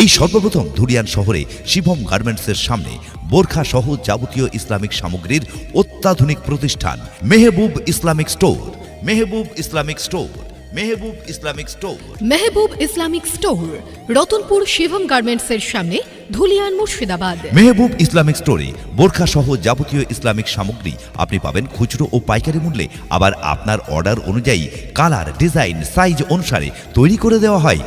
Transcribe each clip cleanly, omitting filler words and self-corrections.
এই সর্বপ্রথম ধুলিয়ান শহরে শিবম গার্মেন্টসের সামনে বোরখা সহ যাবতীয় ইসলামিক সামগ্রীর অত্যাধুনিক প্রতিষ্ঠান Mehboob Islamic store. Mehboob Islamic store, Mehboob Islamic store, Mehboob Islamic store, Ratanpur Shivam গার্মেন্টসের সামনে, ধুলিয়ান, মুর্শিদাবাদ। মেহবুব ইসলামিক স্টোরে বোরখা সহ যাবতীয় ইসলামিক সামগ্রী আপনি পাবেন খুচরো ও পাইকারি মূল্যে। আবার আপনার অর্ডার অনুযায়ী কালার, ডিজাইন, সাইজ অনুসারে তৈরি করে দেওয়া হয়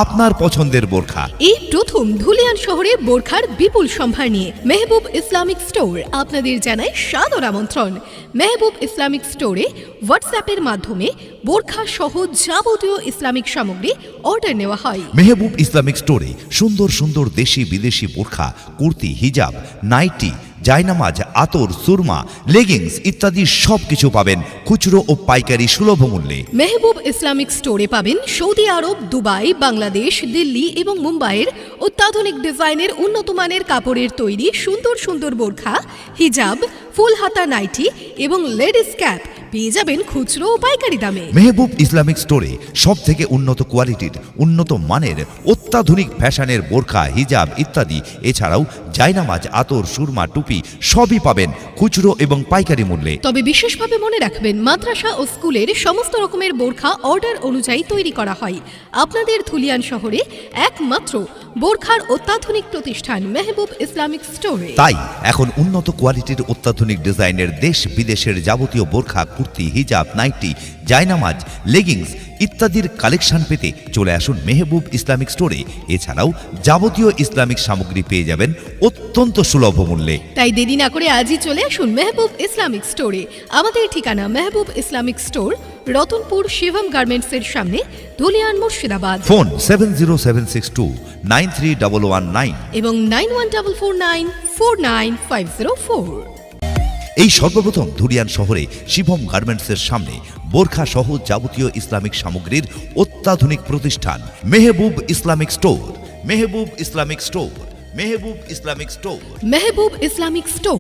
আপনার পছন্দের বোরখা। এই প্রথম ধুলিয়ান শহরে বোরখার বিপুল সম্ভার নিয়ে মেহবুব ইসলামিক স্টোর আপনাদের জানায় সাদর আমন্ত্রণ। মেহবুব ইসলামিক স্টোরে হোয়াটসঅ্যাপের মাধ্যমে বোরখা সহ যাবতীয় ইসলামিক সামগ্রী অর্ডার নেওয়া হয়। মেহবুব ইসলামিক স্টোরে সুন্দর সুন্দর দেশি বিদেশি বোরখা, কুর্তি, হিজাব, নাইটি, জায়নামাজ, আতর, সুরমা, লেগিংস ইত্যাদি সবকিছু পাবেন খুচরো ও পাইকারি সুলভ মূল্যে। মেহবুব ইসলামিক স্টোরে পাবেন সৌদি আরব, দুবাই, বাংলাদেশ, দিল্লি এবং মুম্বাইয়ের অত্যাধুনিক ডিজাইনের উন্নত মানের কাপড়ের তৈরি সুন্দর সুন্দর বোরখা, হিজাব, ফুল হাতা নাইটি এবং লেডিস ক্যাপ পেয়ে যাবেন খুচরো ও পাইকারি দামে। মেহবুব ইসলামিক স্টোরে সব থেকে উন্নত কোয়ালিটির, উন্নত মানের, অত্যাধুনিক ফ্যাশনের বোরখা, হিজাব ইত্যাদি এছাড়াও জায়নামাজ, আতর, সুরমা, টুপি সবই পাবেন খুচরো এবং পাইকারি মূল্যে। তবে বিশেষভাবে মনে রাখবেন, মাদ্রাসা ও স্কুলের সমস্ত রকমের বোরখা অর্ডার অনুযায়ী তৈরি করা হয়। আপনাদের ধুলিয়ান শহরে একমাত্র বোরখার অত্যাধুনিক প্রতিষ্ঠান মেহবুব ইসলামিক স্টোরে। তাই এখন উন্নত কোয়ালিটির, অত্যাধুনিক ডিজাইনের দেশ বিদেশের যাবতীয় বোরখা, কুর্তি, হিজাব, নাইটি, জায়নামাজ, লেগিংস ইত্যাদির কালেকশন পেতে চলে আসুন মেহবুব ইসলামিক স্টোরে। এছাড়াও যাবতীয় ইসলামিক সামগ্রী পেয়ে যাবেন অত্যন্ত সুলভ মূল্যে। তাই দেরি না করে আজই চলে আসুন মেহবুব ইসলামিক স্টোরে। আমাদের ঠিকানা মেহবুব ইসলামিক স্টোর, রতনপুর শিবম গার্মেন্টসের সামনে, ধুলিয়ান, মুর্শিদাবাদ। ফোন 7076293119 এবং 9144949504। এই সর্বপ্রথম ধুলিয়ান শহরে শিবম গার্মেন্টসের সামনে বোরখা সহ যাবতীয় ইসলামিক সামগ্রীর অত্যাধুনিক প্রতিষ্ঠান Mehboob Islamic store. Mehboob Islamic store, Mehboob Islamic store, Mehboob Islamic store.